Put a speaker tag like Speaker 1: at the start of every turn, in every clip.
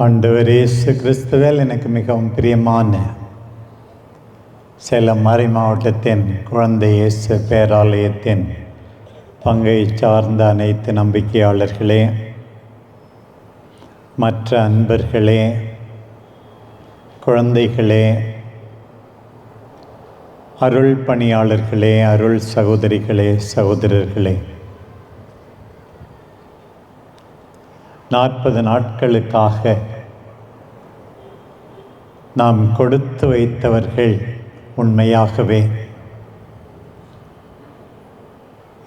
Speaker 1: ஆண்டவர் இயேசு கிறிஸ்துவில் எனக்கு மிகவும் பிரியமான சேலம் மறை மாவட்டத்தின் குழந்தை இயேசு பேராலயத்தின் பங்கை சார்ந்த அனைத்து நம்பிக்கையாளர்களே, மற்ற அன்பர்களே, குழந்தைகளே, அருள் பணியாளர்களே, அருள் சகோதரிகளே, சகோதரர்களே, 40 நாட்களுக்காக நாம் கொடுத்து வைத்தவர்கள் உண்மையாகவே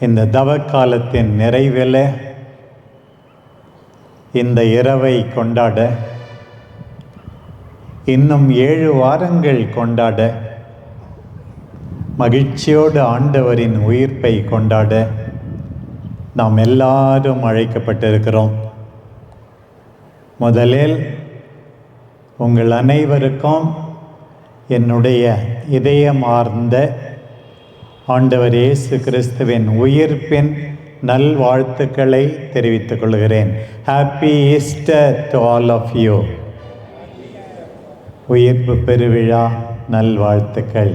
Speaker 1: இந்த தவக்காலத்தின் நிறைவில் இந்த இரவை கொண்டாட, இன்னும் 7 வாரங்கள் கொண்டாட, மகிழ்ச்சியோடு ஆண்டவரின் உயிர்ப்பை கொண்டாட நாம் எல்லாரும் அழைக்கப்பட்டிருக்கிறோம். முதலில் உங்கள் அனைவருக்கும் என்னுடைய இதயமார்ந்த ஆண்டவர் இயேசு கிறிஸ்துவின் உயிர்ப்பின் நல்வாழ்த்துக்களை தெரிவித்துக் கொள்கிறேன். Happy Easter to all of you. உயிர்ப்பு பெருவிழா நல்வாழ்த்துக்கள்.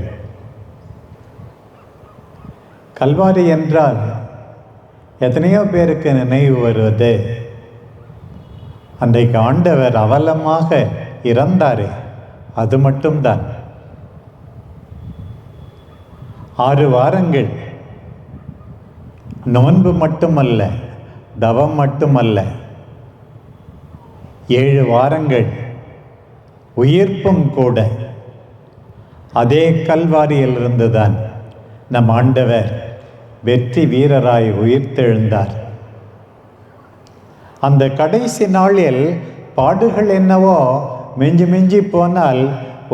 Speaker 1: கல்வாரி என்றால் எத்தனையோ பேருக்கு நினைவு வருவது, அன்றைக்கு ஆண்டவர் அவலமாக இறந்தாரே, அது மட்டும்தான். 6 வாரங்கள் நோன்பு மட்டுமல்ல, தவம் மட்டுமல்ல, 7 வாரங்கள் உயிர்ப்பும் கூட. அதே கல்வாரியிலிருந்துதான் நம் ஆண்டவர் வெற்றி வீரராய் உயிர்த்தெழுந்தார். அந்த கடைசி நாளில் பாடுகள் என்னவோ மிஞ்சி மிஞ்சி போனால்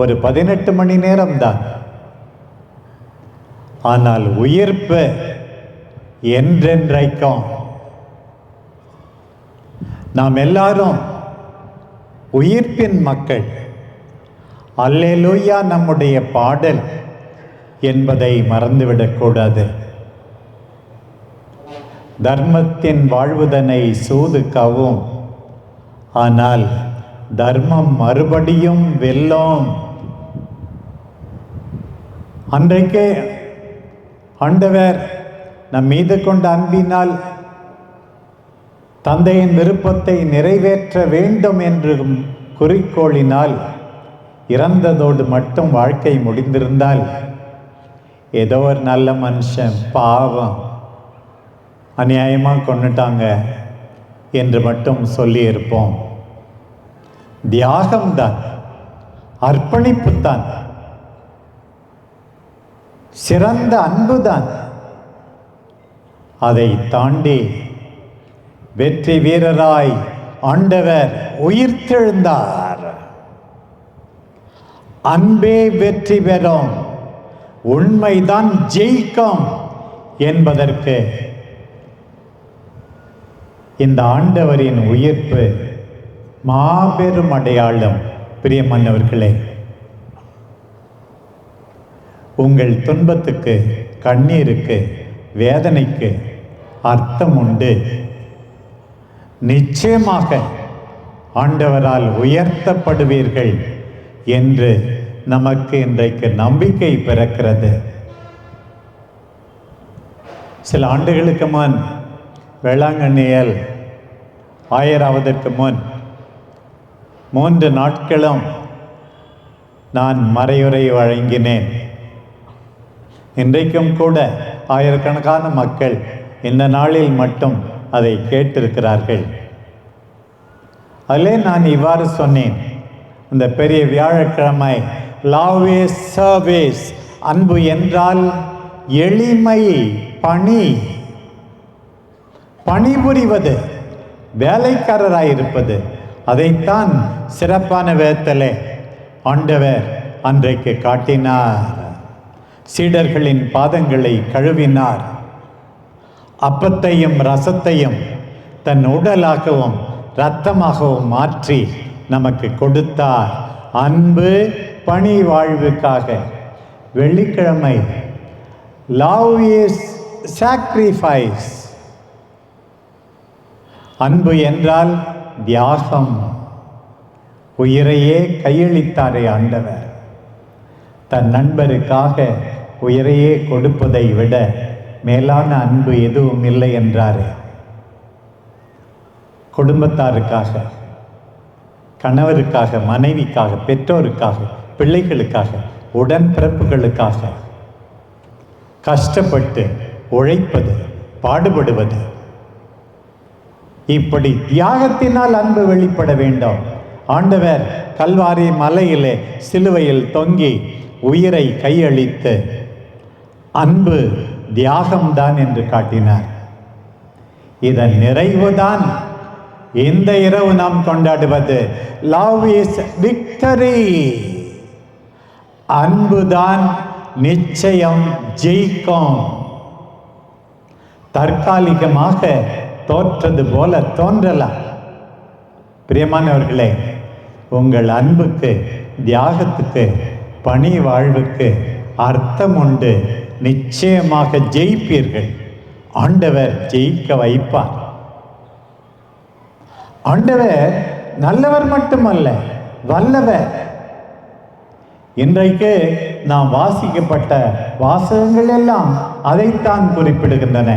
Speaker 1: ஒரு 18 மணி நேரம்தான். ஆனால் உயிர்ப்பு என்றென்றைக்கும். நாம் எல்லாரும் உயிர்ப்பின் மக்கள். அல்லேலூயா நம்முடைய பாடல் என்பதை மறந்துவிடக்கூடாது. தர்மத்தின் வாழ்வுதனை சூது கவும், ஆனால் தர்மம் மறுபடியும் வெல்லும். அன்றைக்கே ஆண்டவர் நம் மீது கொண்ட அன்பினால் தந்தையின் விருப்பத்தை நிறைவேற்ற வேண்டும் என்று குறிக்கோளினால் இறந்ததோடு மட்டும் வாழ்க்கை முடிந்திருந்தால், ஏதோ ஒரு நல்ல மனுஷன் பாவம் அநியாயமாக கொண்டுட்டாங்க என்று மட்டும் சொல்லியிருப்போம். தியாகம்தான், அர்ப்பணிப்புத்தான், சிறந்த அன்புதான். அதை தாண்டி வெற்றி வீரராய் ஆண்டவர் உயிர்த்தெழுந்தார். அன்பே வெற்றி பெறும், உண்மைதான் ஜெயிக்கும் என்பதற்கு இந்த ஆண்டவரின் உயிர்ப்பு மாபெரும் அடையாளம். பிரியமானவர்களே, உங்கள் துன்பத்துக்கு, கண்ணீருக்கு, வேதனைக்கு அர்த்தம் உண்டு. நிச்சயமாக ஆண்டவரால் உயர்த்தப்படுவீர்கள் என்று நமக்கு இன்றைக்கு நம்பிக்கை பிறக்கிறது. சில ஆண்டுகளுக்கு முன் வேளாங்கண்ணியில் 1000 முன் 3 நாட்களும் நான் மறையுரை வழங்கினேன். இன்றைக்கும் கூட ஆயிரக்கணக்கான மக்கள் இந்த நாளில் மட்டும் அதை கேட்டிருக்கிறார்கள். அதிலே நான் இவ்வாறு சொன்னேன், இந்த பெரிய வியாழக்கிழமை, லவ் இஸ் சர்வீஸ், அன்பு என்றால் எளிமை, பணிபுரிவது, வேலைக்காரராயிருப்பது. அதைத்தான் சிறப்பான விதத்திலே ஆண்டவர் அன்றைக்கு காட்டினார். சீடர்களின் பாதங்களை கழுவினார். அப்பத்தையும் ரசத்தையும் தன் உடலாகவும் இரத்தமாகவும் மாற்றி நமக்கு கொடுத்தார். அன்பு பணி வாழ்வுக்காக. வெள்ளிக்கிழமை லவ் இஸ் சாக்ரிஃபைஸ், அன்பு என்றால் தியாகம். உயிரையே கையளித்தாரே ஆண்டவர். தன் நண்பருக்காக உயிரையே கொடுப்பதை விட மேலான அன்பு எதுவும் இல்லை என்றாரே. குடும்பத்தாருக்காக, கணவருக்காக, மனைவிக்காக, பெற்றோருக்காக, பிள்ளைகளுக்காக, உடன்பிறப்புகளுக்காக கஷ்டப்பட்டு உழைப்பது, பாடுபடுவது, இப்படி தியாகத்தினால் அன்பு வெளிப்பட வேண்டும். ஆண்டவர் கல்வாரி மலையிலே சிலுவையில் தொங்கி உயிரை கையளித்து அன்பு தியாகம்தான் என்று காட்டினார். இதன் நிறைவுதான் இந்த இரவு நாம் கொண்டாடுவது. Love is victory. அன்புதான் நிச்சயம் ஜெயிக்கும். தற்காலிகமாக தோற்றது போல தோன்றலாம். பிரியமானவர்களே, உங்கள் அன்புக்கு, தியாகத்துக்கு, பணி வாழ்வுக்கு அர்த்தம் உண்டு. நிச்சயமாக ஜெயிப்பீர்கள். ஆண்டவர் ஜெயிக்க வைப்பார். ஆண்டவர் நல்லவர் மட்டுமல்ல, வல்லவர். இன்றைக்கு நாம் வாசிக்கப்பட்ட வாசகங்கள் எல்லாம் அதைத்தான் குறிப்பிடுகின்றன.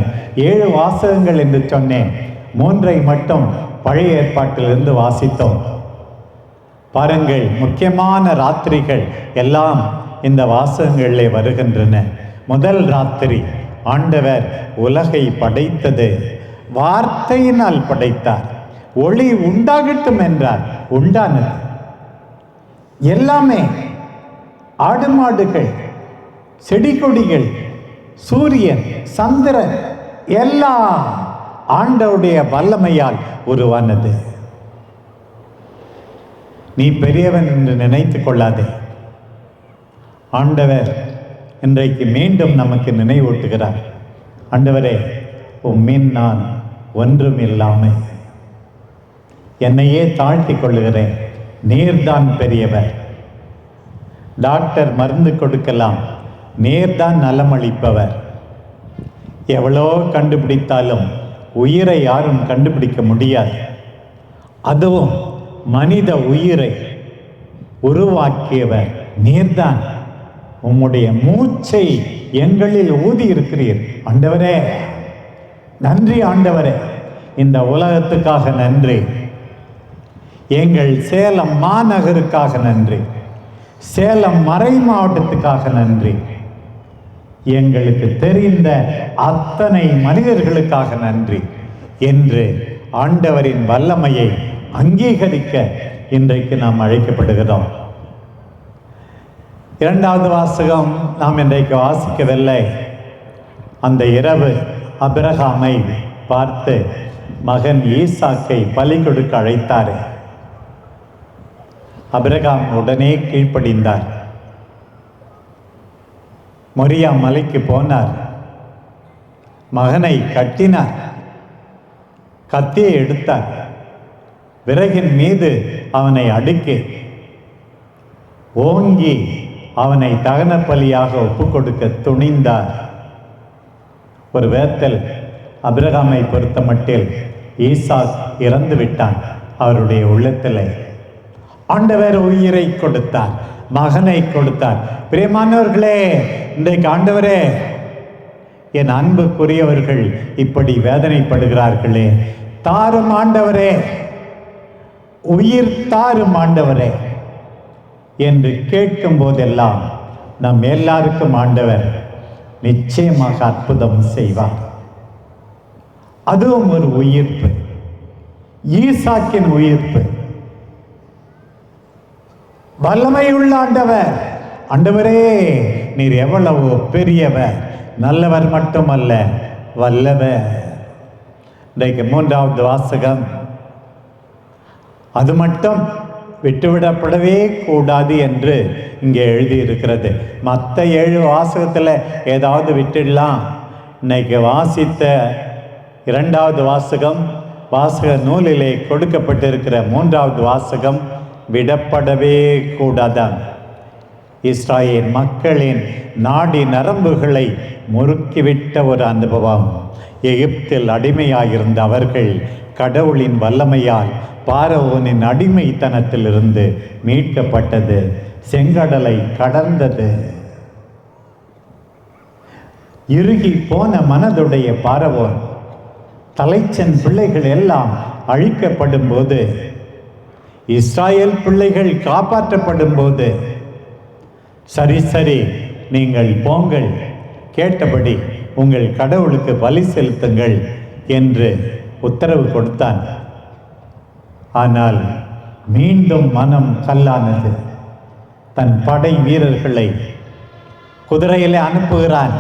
Speaker 1: 7 வாசகங்கள் என்று சொன்னேன். 3 மட்டும் பழைய ஏற்பாட்டிலிருந்து வாசித்தோம். பாருங்கள், முக்கியமான ராத்திரிகள் எல்லாம் இந்த வாசகங்களிலே வருகின்றன. முதல் ராத்திரி, ஆண்டவர் உலகை படைத்தது வார்த்தையினால் படைத்தார். ஒளி உண்டாகட்டும் என்றார், உண்டானது. எல்லாமே, ஆடு மாடுகள், செடி கொடிகள், சூரியன், சந்திரன், எல்லாம் ஆண்டவருடைய வல்லமையால் உருவானது. நீ பெரியவன் என்று நினைத்துக் கொள்ளாதே. ஆண்டவர் இன்றைக்கு மீண்டும் நமக்கு நினைவூட்டுகிறார். ஆண்டவரே, உம்மின் நான் ஒன்றும் இல்லாமல் என்னையே தாழ்த்தி கொள்ளுகிறேன். நீர்தான் பெரியவர். டாக்டர் மருந்து கொடுக்கலாம், நீர்தான் நலமளிப்பவர். எவ்வளோ கண்டுபிடித்தாலும் உயிரை யாரும் கண்டுபிடிக்க முடியாது. அதுவும் மனித உயிரை உருவாக்கியவர் நீர்தான். உம்முடைய மூச்சை எங்களில் ஊதி இருக்கிறீர். ஆண்டவரே நன்றி. ஆண்டவரே, இந்த உலகத்துக்காக நன்றி. எங்கள் சேலம் மாநகருக்காக நன்றி. சேலம் மறை மாவட்டத்துக்காக நன்றி. எங்களுக்கு தெரிந்த அத்தனை மனிதர்களுக்காக நன்றி என்று ஆண்டவரின் வல்லமையை அங்கீகரிக்க இன்றைக்கு நாம் அழைக்கப்படுகிறோம். 2வது வாசகம் நாம் இன்றைக்கு வாசிக்கவில்லை. அந்த இரவு ஆபிரகாமை பார்த்து மகன் ஈசாக்கை பலி கொடுக்க அழைத்தார். ஆபிரகாம் உடனே கீழ்ப்படிந்தார். மொரியா மலைக்கு போனார். மகனை கட்டினார். கத்தியை எடுத்தார். விறகின் மீது அவனை அடுக்கி ஓங்கி அவனை தகன பலியாக ஒப்புக் கொடுக்க துணிந்தார். ஒரு வேத்தல் ஆபிரகாமை பொறுத்த மட்டில் ஈசாக் இறந்து விட்டான். அவருடைய உள்ளத்திலே ஆண்டவர் உயிரை கொடுத்தார், மகனை கொடுத்தார். பிரியமானவர்களே, இன்றைக்கு ஆண்டவரே, என் அன்புக்குரியவர்கள் இப்படி வேதனைப்படுகிறார்களே, தாரும் ஆண்டவரே, உயிர் தாரும் ஆண்டவரே என்று கேட்கும் போதெல்லாம் நம் எல்லாருக்கும் ஆண்டவர் நிச்சயமாக அற்புதம் செய்வார். அதுவும் ஒரு உயிர்ப்பு, ஈசாக்கின் உயிர்ப்பு. வல்லமையுள்ள ஆண்டவர். ஆண்டவரே, நீர் எவ்வளவு பெரியவர், நல்லவர் மட்டுமல்ல, வல்லவர். இன்றைக்கு 3வது வாசகம் அது மட்டும் விட்டுவிடப்படவே கூடாது என்று இங்கே எழுதியிருக்கிறது. மற்ற 7 வாசகத்தில் ஏதாவது விட்டுடலாம். இன்னைக்கு வாசித்த 2வது வாசகம், வாசக நூலிலே கொடுக்கப்பட்டிருக்கிற 3வது வாசகம் விடப்படவே கூடாதான். இஸ்ராயேல் மக்களின் நாடி நரம்புகளை முறுக்கிவிட்ட ஒரு அனுபவம். எகிப்தில் அடிமையாயிருந்த அவர்கள் கடவுளின் வல்லமையால் பார்வோனின் அடிமைத்தனத்திலிருந்து மீட்கப்பட்டது. செங்கடலை கடந்தது. இறுகி போன மனதுடைய பார்வோன் தலைச்சன் பிள்ளைகள் எல்லாம் அழிக்கப்படும் போது, இஸ்ராயேல் பிள்ளைகள் காப்பாற்றப்படும் போது, சரி சரி நீங்கள் போங்கள், கேட்டபடி உங்கள் கடவுளுக்கு பலி செலுத்துங்கள் என்று உத்தரவு கொடுத்தான். ஆனால் மீண்டும் மனம் கல்லானது. தன் படை வீரர்களை குதிரையிலே அனுப்புகிறான்.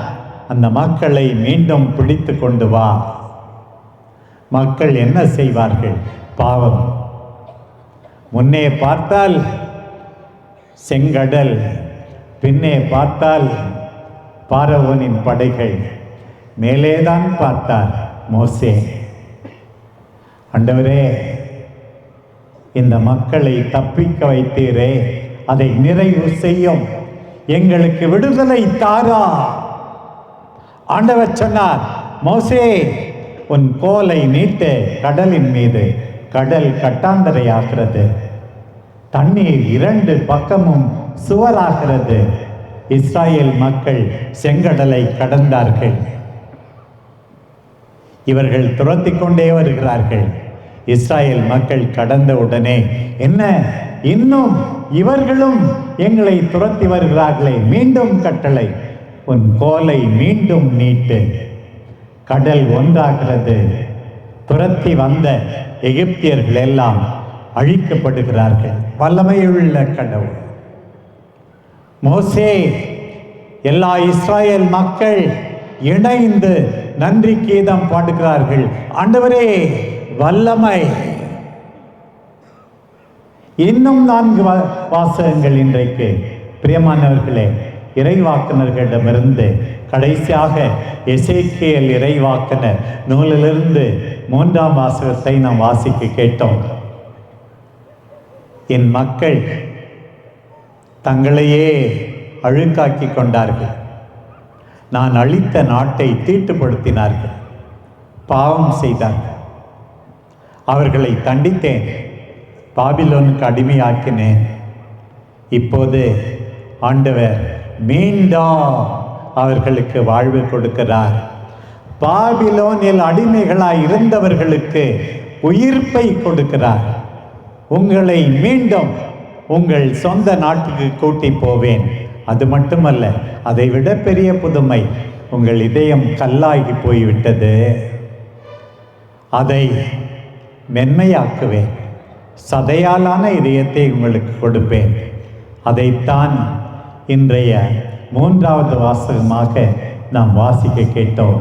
Speaker 1: அந்த மக்களை மீண்டும் பிடித்து கொண்டு வா. மக்கள் என்ன செய்வார்கள்? பாவம். முன்னே பார்த்தால் செங்கடல், பின்னே பார்த்தால் பார்வோனின் படைகள், மேலேதான் பார்த்தார் மோசே. ஆண்டவரே, இந்த மக்களை தப்பிக்க வைத்தீரே, அதை நிறைவு செய்யும், எங்களுக்கு விடுதலை தாரா. ஆண்டவர் சொன்னார், மோசே உன் கோலை நீட்டு கடலின் மீது. கடல் கட்டாந்தரையாகிறது, தண்ணீர் இரண்டு பக்கமும் சுவராகிறது. இஸ்ராயேல் மக்கள் செங்கடலை கடந்தார்கள். இவர்கள் துரத்தி கொண்டே வருகிறார்கள். இஸ்ராயேல் மக்கள் கடந்த உடனே, என்ன இன்னும் இவர்களும் எங்களை துரத்தி வருகிறார்களே, மீண்டும் கட்டளை, உன் கோலை மீண்டும் நீட்டு. கடல் ஒன்றாகிறது. துரத்தி வந்த எகிப்தியர்கள் எல்லாம் அழிக்கப்படுகிறார்கள். வல்லமையுள்ள கடவுள் மோசே, எல்லா இஸ்ராயேல் மக்கள் இணைந்து நன்றி கீதம் பாடுகிறார்கள். ஆண்டவரே வல்லமை. இன்னும் 4 வாசகங்கள் இன்றைக்கு பிரியமானவர்களே, இறைவாக்குனர்களிடமிருந்து கடைசியாக எசேக்கியேல் இறைவாக்குனர் நூலிலிருந்து 3ஆம் வாசகத்தை நாம் வாசிக்க கேட்டோம். என் மக்கள் தங்களையே அழுக்காக்கி கொண்டார்கள். நான் அழித்த நாட்டை தீட்டுப்படுத்தினார்கள், பாவம் செய்தார்கள். அவர்களை தண்டித்தேன், பாபிலோனுக்கு அடிமையாக்கினேன். இப்போது ஆண்டவர் மீண்டும் அவர்களுக்கு வாழ்வு கொடுக்கிறார். பாபிலோனில் அடிமைகளாய் இருந்தவர்களுக்கு உயிர்ப்பை கொடுக்கிறார். உங்களை மீண்டும் உங்கள் சொந்த நாட்டுக்கு கூட்டி போவேன். அது மட்டுமல்ல, அதை விட பெரிய புதுமை, உங்கள் இதயம் கல்லாகி போய்விட்டது, அதை மென்மையாக்குவேன். சதையாலான இதயத்தை உங்களுக்கு கொடுப்பேன். அதைத்தான் இன்றைய 3வது வாசகமாக நாம் வாசிக்க கேட்டோம்.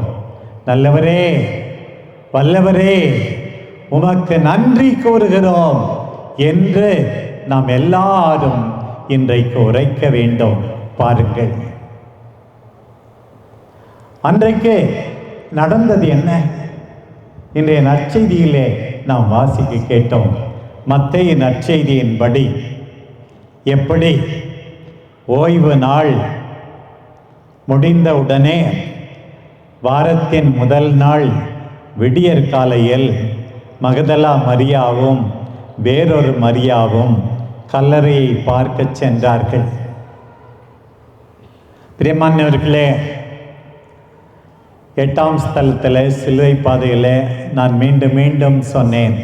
Speaker 1: நல்லவரே, வல்லவரே, உமக்கு நன்றி கூறுகிறோம் என்று நாம் எல்லாரும் இன்றைக்கு உரைக்க வேண்டும். பாருங்கள், அன்றைக்கு நடந்தது என்ன? இன்றைய நற்செய்தியிலே நாம் வாசிக்க கேட்டோம். மத்தேயு நற்செய்தியின்படி எப்படி ஓய்வு நாள் முடிந்தவுடனே வாரத்தின் முதல் நாள் விடியற் காலையில் மகதலா மரியாவும் வேறொரு மரியாவும் கல்லறையை பார்க்க சென்றார்கள். பிரியமானவர்களே, 8ஆம் ஸ்தலத்தில் சிலுவை பாதையில் நான் மீண்டும் மீண்டும் சொன்னேன்,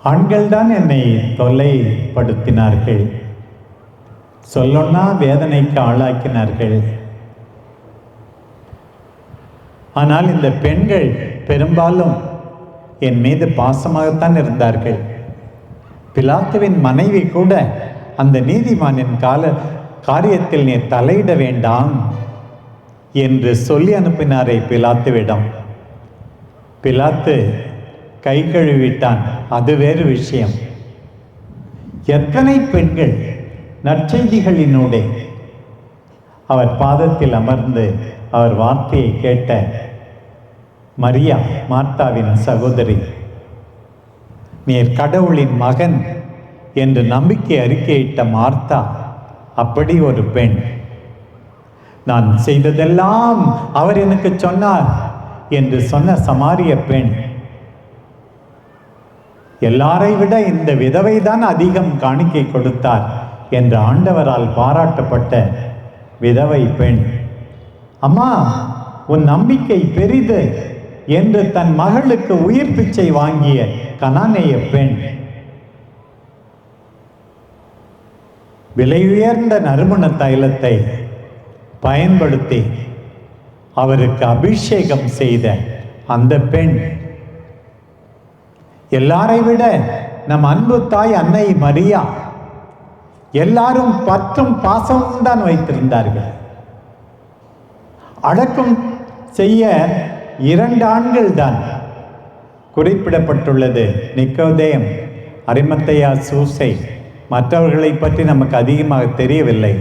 Speaker 1: ஆண்கள் தான் என்னை தொல்லைப்படுத்தினார்கள், சொல்லொன்னா வேதனைக்கு ஆளாக்கினார்கள். ஆனால் இந்த பெண்கள் பெரும்பாலும் என் மீது பாசமாகத்தான் இருந்தார்கள். பிலாத்துவின் மனைவி கூட அந்த நீதிமானின் காரியத்தில் நீ தலையிட வேண்டாம் என்று சொல்லி அனுப்பினாரே பிலாத்துவிடம். பிலாத்து கை கழுவிட்டான், அது வேறு விஷயம். எத்தனை பெண்கள் நற்செய்திகளினூடே அவர் பாதத்தில் அமர்ந்து அவர் வார்த்தையை கேட்ட மரியா, மார்த்தாவின் சகோதரி, நீர் கடவுளின் மகன் என்று நம்பிக்கை அறிக்கையிட்ட மார்த்தா அப்படி ஒரு பெண். நான் செய்ததெல்லாம் அவர் எனக்கு சொன்னார், என்று சொன்ன சமாரிய பெண், எல்லாரை விட இந்த விதவை தான் அதிகம் காணிக்கை கொடுத்தார் என்ற ஆண்டவரால் பாராட்டப்பட்ட விதவை பெண், அம்மா உன் நம்பிக்கை பெரிது என்று தன் மகளுக்கு உயிர் பிச்சை வாங்கிய கனானேய பெண், விலை உயர்ந்த நறுமண தைலத்தை பயன்படுத்தி அவருக்கு அபிஷேகம் செய்த அந்த பெண், எல்லாரை விட நம் அன்பு தாய் அன்னை மரியா எல்லாரும் பற்றும் பாசமும் தான் வைத்திருந்தார்கள். அடக்கம் செய்ய 2 ஆண்கள் தான் குறிப்பிடப்பட்டுள்ளது. நிக்கோதேம், அரிமத்தையா, சூசை. மற்றவர்களை பற்றி நமக்கு அதிகமாக தெரியவில்லை.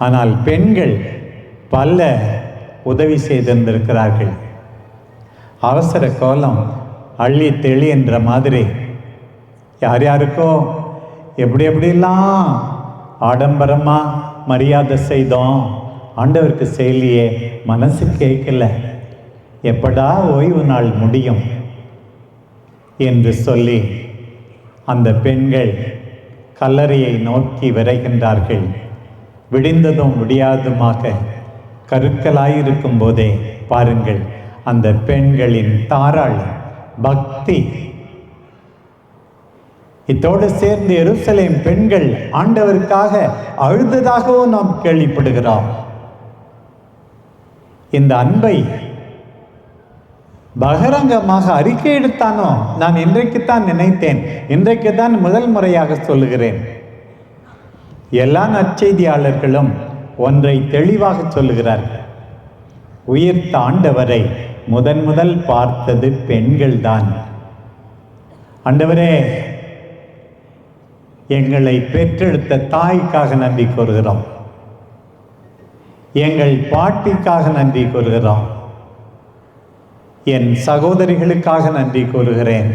Speaker 1: ஆனால் பெண்கள் பல உதவி செய்திருந்திருக்கிறார்கள். அவசர கோலம் அள்ளி தெளி என்ற மாதிரி யார் யாருக்கோ எப்படியெல்லாம் ஆடம்பரமாக மரியாதை செய்தோம், ஆண்டவருக்கு செய்யலையே, மனசு கேட்கல, எப்படா ஓய்வு நாள் முடியும் என்று சொல்லி அந்த பெண்கள் கல்லறையை நோக்கி விரைகின்றார்கள். விடிந்ததும் விடியாதுமாக கருக்கலாயிருக்கும் போதே பாருங்கள் அந்த பெண்களின் தாராள பக்தி. இதோடு சேர்ந்து எருசலேம் பெண்கள் ஆண்டவருக்காக அழுததாகவும் நாம் கேள்விப்படுகிறோம். இந்த அன்பை பகிரங்கமாக அறிக்கை எடுத்தானோ, நான் இன்றைக்குத்தான் நினைத்தேன், இன்றைக்கு தான் முதல் முறையாக சொல்லுகிறேன். எல்லா நற்செய்தியாளர்களும் ஒன்றை தெளிவாக சொல்லுகிறார்கள், உயிர்த்த ஆண்டவரை முதல் பார்த்தது பெண்கள் தான். ஆண்டவரே, எங்களை பெற்றெடுத்த தாய்க்காக நன்றி கூறுகிறோம், எங்கள் பாட்டிக்காக நன்றி கூறுகிறோம், என் சகோதரிகளுக்காக நன்றி கூறுகிறேன்.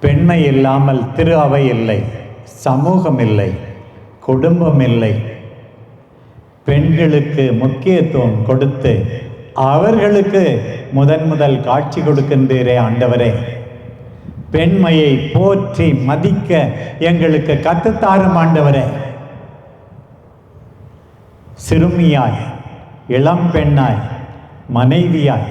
Speaker 1: பெண்மை இல்லாமல் திரு அவை இல்லை, சமூகம் இல்லை, குடும்பம் இல்லை. பெண்களுக்கு முக்கியத்துவம் கொடுத்து அவர்களுக்கு முதல் காட்சி கொடுக்கின்றீரே ஆண்டவரே, பெண்மையை போற்றி மதிக்க எங்களுக்கு கற்றுத்தாரும் ஆண்டவரே. சிறுமியாய், இளம் பெண்ணாய், மனைவியாய்,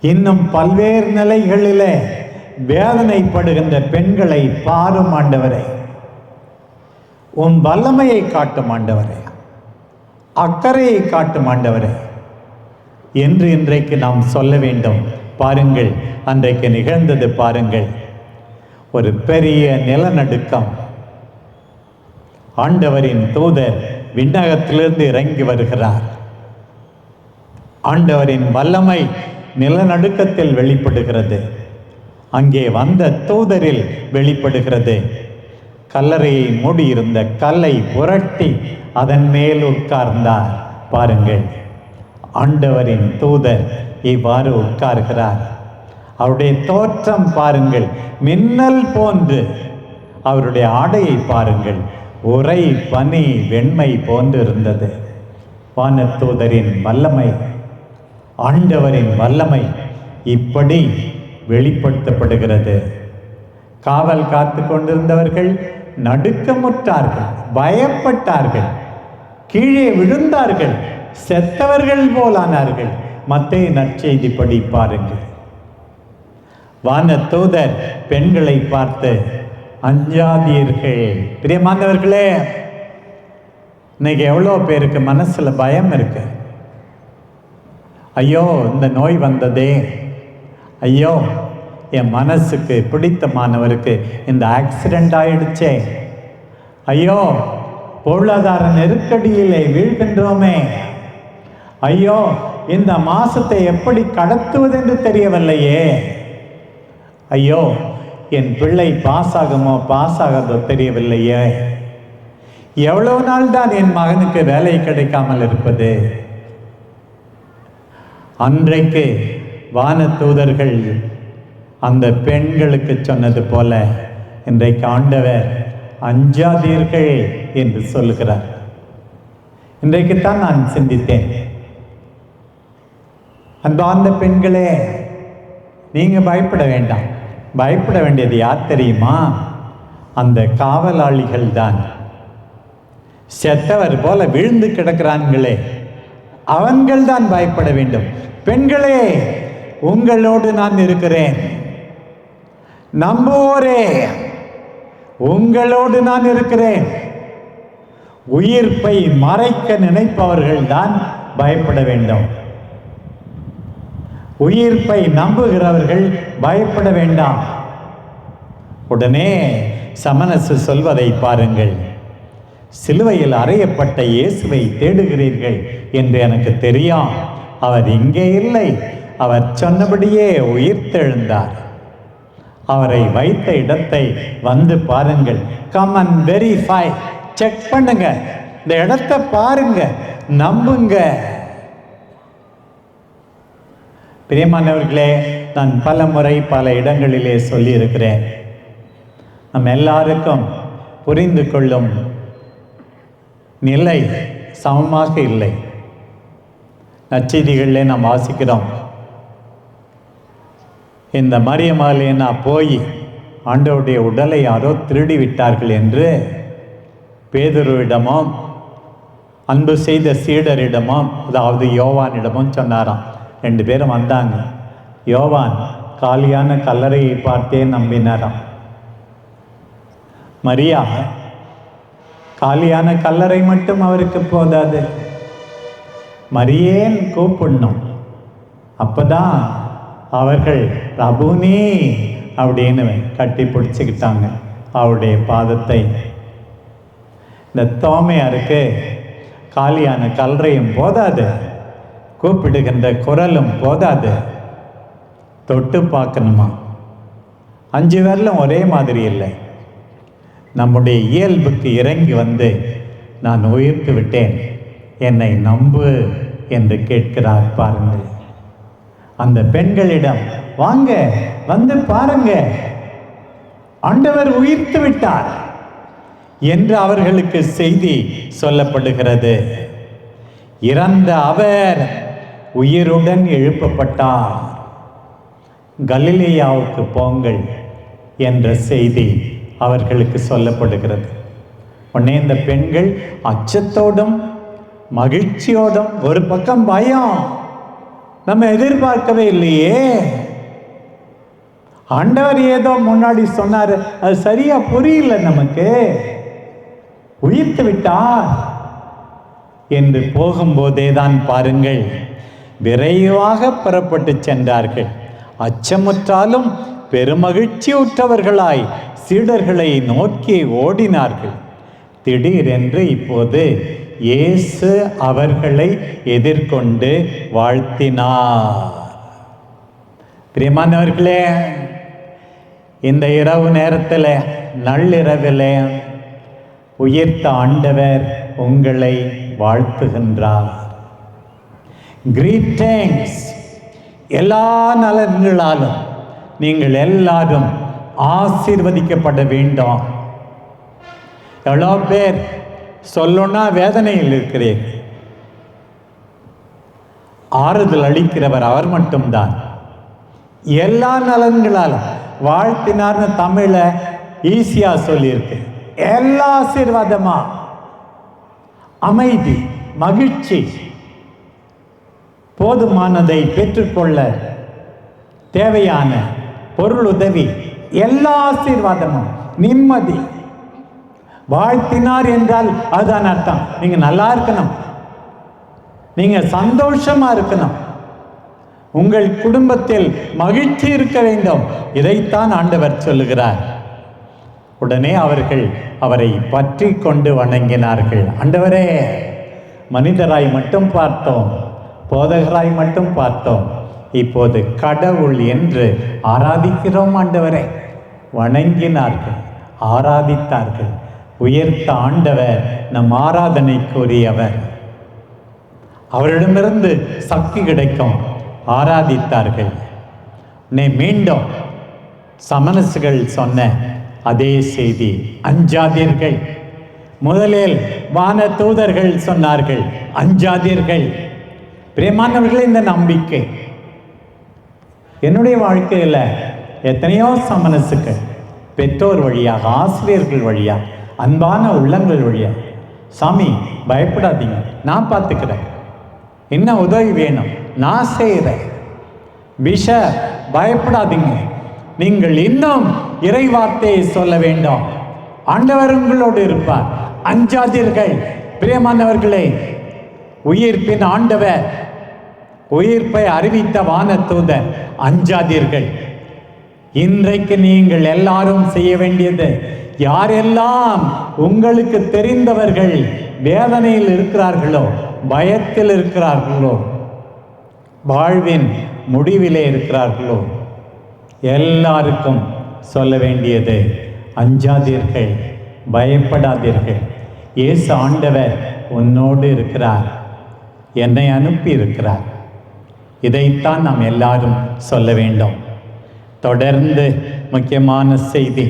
Speaker 1: இன்னும் பல்வேறு நிலைகளிலே வேதனைப்படுகின்ற பெண்களை பாரும் ஆண்டவரே. உம் வல்லமையை காட்டும் ஆண்டவரே, அக்கறையை காட்டும் ஆண்டவரே என்று இன்றைக்கு நாம் சொல்ல வேண்டும். பாருங்கள், அன்றைக்கு நிகழ்ந்தது பாருங்கள், ஒரு பெரிய நிலநடுக்கம். ஆண்டவரின் தூதர் விண்ணகத்திலிருந்து இறங்கி வருகிறார். ஆண்டவரின் வல்லமை நிலநடுக்கத்தில் வெளிப்படுகிறது, அங்கே வந்த தூதரில் வெளிப்படுகிறது. கல்லறையை மூடியிருந்த கல்லை புரட்டி அதன் மேல் உட்கார்ந்தார். பாருங்கள், ஆண்டவரின் தூதர் இவ்வாறு உட்கார்கிறார். அவருடைய தோற்றம் பாருங்கள், மின்னல் போன்று. அவருடைய ஆடையை பாருங்கள், உறை பனி வெண்மை போன்று இருந்தது. வானதூதரின் வல்லமை, ஆண்டவரின் வல்லமை இப்படி வெளிப்படுத்தப்படுகிறது. காவல் காத்து கொண்டிருந்தவர்கள் நடுக்கமுற்றார்கள், பயப்பட்டார்கள், கீழே விழுந்தார்கள், செத்தவர்கள் போலானார்கள். மத்தேயு நற்செய்திப்படி பாருங்கள், வானதூதர் பெண்களை பார்த்து, அஞ்சாதீர்கள். பிரியமானவர்களே, இன்னைக்கு எவ்வளோ பேருக்கு மனசுல பயம் இருக்கு. ஐயோ, இந்த நோய் வந்ததே, ஐயோ என் மனசுக்கு பிடித்தமானவருக்கு இந்த ஆக்சிடென்ட் ஆயிடுச்சே, ஐயோ பொருளாதார நெருக்கடியிலே வீழ்கின்றோமே, ஐயோ இந்த மாசத்தை எப்படி கடத்துவதென்று தெரியவில்லையே, ஐயோ என் பிள்ளை பாஸ் ஆகுமோ பாஸ் ஆகாதோ தெரியவில்லையே, எவ்வளவு நாள் தான் என் மகனுக்கு வேலை கிடைக்காமல் இருப்பது. அன்றைக்கு வானதூதர்கள் அந்த பெண்களுக்கு சொன்னது போல இன்றைக்கு ஆண்டவர் அஞ்சாதீர்கள் என்று சொல்லுகிறார். இன்றைக்குத்தான் நான் சிந்தித்தேன். அன்பார்ந்த பெண்களே, நீங்க பயப்பட வேண்டாம். பயப்பட வேண்டியது யார் தெரியுமா? அந்த காவலாளிகள் தான். செத்தவர் போல விழுந்து கிடக்கிறான்களே, அவன்கள் தான் பயப்பட வேண்டும். பெண்களே, உங்களோடு நான் இருக்கிறேன். நம்புவோரே, உங்களோடு நான் இருக்கிறேன். உயிர்ப்பை மறைக்க நினைப்பவர்கள் தான் பயப்பட வேண்டும். உயிர்ப்பை நம்புகிறவர்கள் பயப்பட வேண்டாம். உடனே சமணசு சொல்வதை பாருங்கள். சிலுவையில் அறையப்பட்ட இயேசுவை தேடுகிறீர்கள் என்று எனக்கு தெரியும். அவர் இங்கே இல்லை. அவர் சொன்னபடியே உயிர்த்தெழுந்தார். அவரை வைத்த இடத்தை வந்து பாருங்கள். Come and verify. செக் பண்ணுங்க. இந்த இடத்தை பாருங்க, நம்புங்க. பிரியமானவர்களே, நான் பல முறை பல இடங்களிலே சொல்லியிருக்கிறேன். நம்ம எல்லாருக்கும் புரிந்து கொள்ளும் நிலை சமமாக இல்லை. நற்செய்திகளிலே நாம் வாசிக்கிறோம், இந்த மரியமாலேனா போய் ஆண்டவருடைய உடலை யாரோ திருடி விட்டார்கள் என்று பேதுருவிடமும் அன்பு செய்த சீடரிடமும், அதாவது யோவானிடமும் சொன்னாராம். 2 பேரும் வந்தாங்க. யோவான் காலியான கல்லறையை பார்த்தே நம்பினாராம். மரியா காலியான கல்லறை மட்டும் அவருக்கு போதாது, மரியேன் கூப்பிடணும். அப்பதான் அவர்கள் ரபூனி அப்படின்னு கட்டி பிடிச்சிக்கிட்டாங்க அவருடைய பாதத்தை. இந்த தோமையாருக்கு காலியான கல்லறையும் போதாது, கூப்பிடுகின்ற குரலும் போதாது, தொட்டு பார்க்கணுமா. 5 பேர்லும் ஒரே மாதிரி இல்லை. நம்முடைய இயல்புக்கு இறங்கி வந்து, நான் உயிர்த்து விட்டேன், என்னை நம்பு என்று கேட்கிறார் பாருங்கள். அந்த பெண்களிடம், வாங்க வந்து பாருங்க, ஆண்டவர் உயிர்த்து விட்டார் என்று அவர்களுக்கு செய்தி சொல்லப்படுகிறது. இறந்த அவர் உயிருடன் எழுப்பப்பட்டார், கலிலேயாவுக்கு போங்கள் என்ற செய்தி அவர்களுக்கு சொல்லப்படுகிறது. உடனே இந்த பெண்கள் அச்சத்தோடும் மகிழ்ச்சியோடும், ஒரு பக்கம் பயம், நம்ம எதிர்பார்க்கவே இல்லையே, ஆண்டவர் ஏதோ முன்னாடி சொன்னார், அது சரியா புரியல நமக்கு, உயிர்த்து விட்டார் என்று போகும்போதே தான் பாருங்கள், விரைவாக புறப்பட்டு சென்றார்கள். அச்சமுற்றாலும் பெருமகிழ்ச்சி உற்றவர்களாய் சீடர்களை நோக்கி ஓடினார்கள். திடீரென்று இப்போது இயேசு அவர்களை எதிர்கொண்டு வாழ்த்தினார். பிரியமானவர்களே, இந்த இரவு நேரத்தில், நள்ளிரவில் உயிர்த்த ஆண்டவர் உங்களை வாழ்த்துகின்றார். கிரீட்டிங்ஸ். எல்லா நலன்களாலும் நீங்கள் எல்லாரும் ஆசீர்வதிக்கப்பட வேண்டும். எவ்வளோ பேர் சொல்லணும்னா வேதனையில் இருக்கிறீர்கள். ஆறுதல் அளிக்கிறவர் அவர் மட்டும்தான். எல்லா நலன்களாலும் வாழ்த்தினார்னு தமிழ ஈஸியா சொல்லியிருக்கு. எல்லா ஆசீர்வாதமா, அமைதி, மகிழ்ச்சி, போதுமானதை பெற்றுக்கொள்ள தேவையான பொருள் உதவி, எல்லா ஆசீர்வாதமும், நிம்மதி. வாழ்த்தினார் என்றால் அதுதான் அர்த்தம். நீங்க நல்லா இருக்கணும், நீங்க சந்தோஷமா இருக்கணும், உங்கள் குடும்பத்தில் மகிழ்ச்சி இருக்க வேண்டும். இதைத்தான் ஆண்டவர் சொல்லுகிறார். உடனே அவர்கள் அவரை பற்றி கொண்டு வணங்கினார்கள். ஆண்டவரே, மனிதராய் மட்டும் பார்த்தோம், போதகராய் மட்டும் பார்த்தோம், இப்போது கடவுள் என்று ஆராதிக்கிறோம் ஆண்டவரே. வணங்கினார்கள், ஆராதித்தார்கள். உயர்த்த ஆண்டவர் நம் ஆராதனைக்குரியவர், அவரிடமிருந்து சக்தி கிடைக்கும். ஆராதித்தார்கள். மீண்டும் சமணசுகள் சொன்ன அதே செய்தி, அஞ்சாதீர்கள், முதலில் வான தூதர்கள் சொன்னார்கள், அஞ்சாதீர்கள். பிரியமானவர்களே, இந்த நம்பிக்கை என்னுடைய வாழ்க்கையில் எத்தனையோ சமனசுக்கள், பெற்றோர் வழியாக, ஆசிரியர்கள் வழியாக, அன்பான உள்ளங்கள் வழியாக, சாமி பயப்படாதீங்க, நான் பார்த்துக்கிறேன், என்ன உதவி வேணும் நான் செய்கிறேன், பயப்படாதீங்க, நீங்கள் இன்னும் இறை வார்த்தையை சொல்ல வேண்டும், ஆண்டவர் உங்களோடு இருப்பார், அஞ்சாதீர்கள். பிரியமானவர்களே, உயிர்ப்பின் ஆண்டவர், உயிர்ப்பை அறிவித்த வானதூதர், அஞ்சாதீர்கள். இன்றைக்கு நீங்கள் எல்லாரும் செய்ய வேண்டியது, யாரெல்லாம் உங்களுக்கு தெரிந்தவர்கள் வேதனையில் இருக்கிறார்களோ, பயத்தில் இருக்கிறார்களோ, வாழ்வின் முடிவிலே இருக்கிறார்களோ, எல்லாருக்கும் சொல்ல வேண்டியது, அஞ்சாதீர்கள், பயப்படாதீர்கள். இயேசு ஆண்டவர் உன்னோடு இருக்கிறார், என்னை அனுப்பி இருக்கிறார். இதைத்தான் நாம் எல்லாரும் சொல்ல வேண்டும். தொடர்ந்து முக்கியமான செய்தி,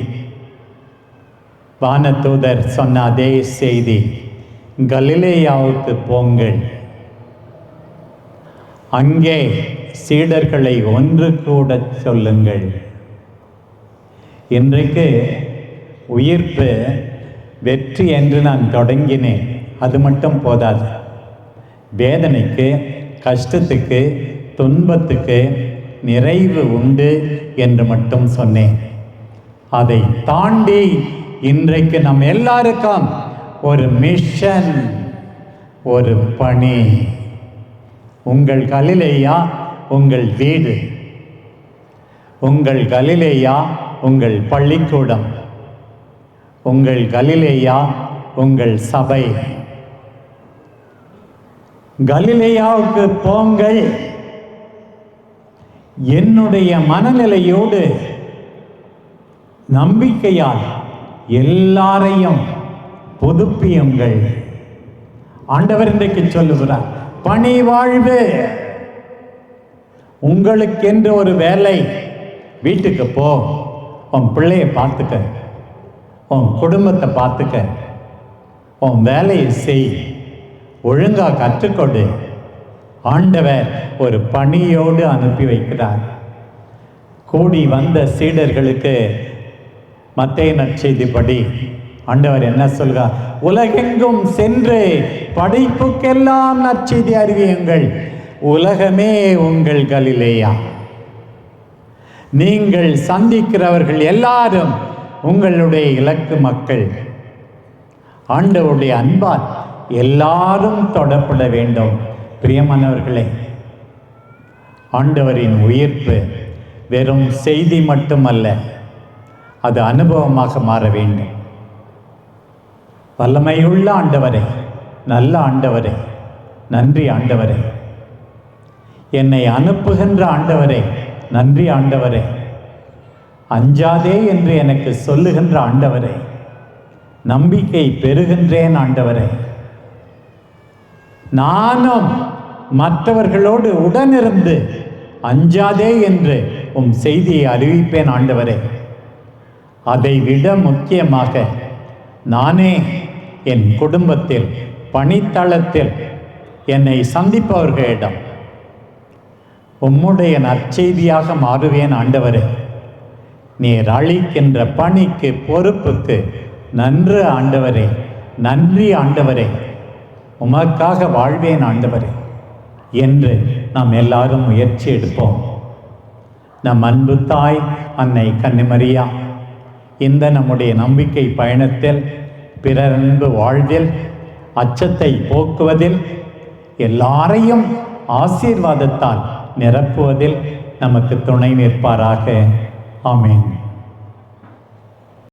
Speaker 1: வானதூதர் சொன்ன அதே செய்தி, கலிலேயாவுக்கு போங்கள், அங்கே சீடர்களை ஒன்று கூட சொல்லுங்கள். இன்றைக்கு உயிர்ப்பு வெற்றி என்று நான் தொடங்கினேன், அது மட்டும் போதாது. வேதனைக்கு, கஷ்டத்துக்கு, துன்பத்துக்கு நிறைவு உண்டு என்று மட்டும் சொன்னேன். அதை தாண்டி இன்றைக்கு நம் எல்லாருக்கும் ஒரு மிஷன், ஒரு பணி. உங்கள் கலிலேயா உங்கள் வீடு, உங்கள் கலிலேயா உங்கள் பள்ளிக்கூடம், உங்கள் கலிலேயா உங்கள் சபை. கலிலேயாவுக்கு போங்கள், என்னுடைய மனநிலையோடு நம்பிக்கையால் எல்லாரையும் புதுப்பியுங்கள். ஆண்டவர் இன்றைக்கு சொல்லுகிறார், பணி வாழ்வு. உங்களுக்கென்று ஒரு வேலை, வீட்டுக்கு போ, உன் பிள்ளையை பார்த்துக்க, உன் குடும்பத்தை பார்த்துக்க, உன் வேலையை செய், ஒழுங்கா கற்றுக்கொடு. ஆண்டவர் ஒரு பணியோடு அனுப்பி வைக்கிறார். கூடி வந்த சீடர்களுக்கு மத்தேயு நற்செய்திப்படி ஆண்டவர் என்ன சொல்கிறார்? உலகெங்கும் சென்று படைப்புக்கெல்லாம் நற்செய்தி அறிவியுங்கள், உலகமே உங்கள் கலிலேயா. நீங்கள் சந்திக்கிறவர்கள் எல்லாரும் உங்களுடைய இலக்கு மக்கள். ஆண்டவருடைய அன்பால் எல்லாரும் தொடப்பட வேண்டும். பிரியமானவர்களே, ஆண்டவரின் உயிர்ப்பு வெறும் செய்தி மட்டுமல்ல, அது அனுபவமாக மாற வேண்டும். வல்லமையுள்ள ஆண்டவரே, நல்ல ஆண்டவரே, நன்றி ஆண்டவரே. என்னை அனுப்புகின்ற ஆண்டவரே, நன்றி ஆண்டவரே. அஞ்சாதே என்று எனக்கு சொல்லுகின்ற ஆண்டவரே, நம்பிக்கை பெறுகின்றேன் ஆண்டவரே. நானும் மற்றவர்களோடு உடனிருந்து அஞ்சாதே என்று உம் செய்தியை அறிவிப்பேன் ஆண்டவரே. அதைவிட முக்கியமாக நானே என் குடும்பத்தில், பணித்தளத்தில் என்னை சந்திப்பவர்களிடம் உம்முடைய நற்செய்தியாக மாறுவேன் ஆண்டவரே. நீர் அளிக்கின்ற பணிக்கு, பொறுப்புக்கு நன்று ஆண்டவரே, நன்றி ஆண்டவரே, உமக்காக வாழ்வேன் ஆண்டவரே என்று நாம் எல்லாரும் முயற்சி எடுப்போம். நம் அன்பு தாய் அன்னை கன்னிமரியா இந்த நம்முடைய நம்பிக்கை பயணத்தில், பிறர் அன்பு வாழ்வில், அச்சத்தை போக்குவதில், எல்லாரையும் ஆசீர்வாதத்தால் நிரப்புவதில் நமக்கு துணை நிற்பாராக. ஆமென்.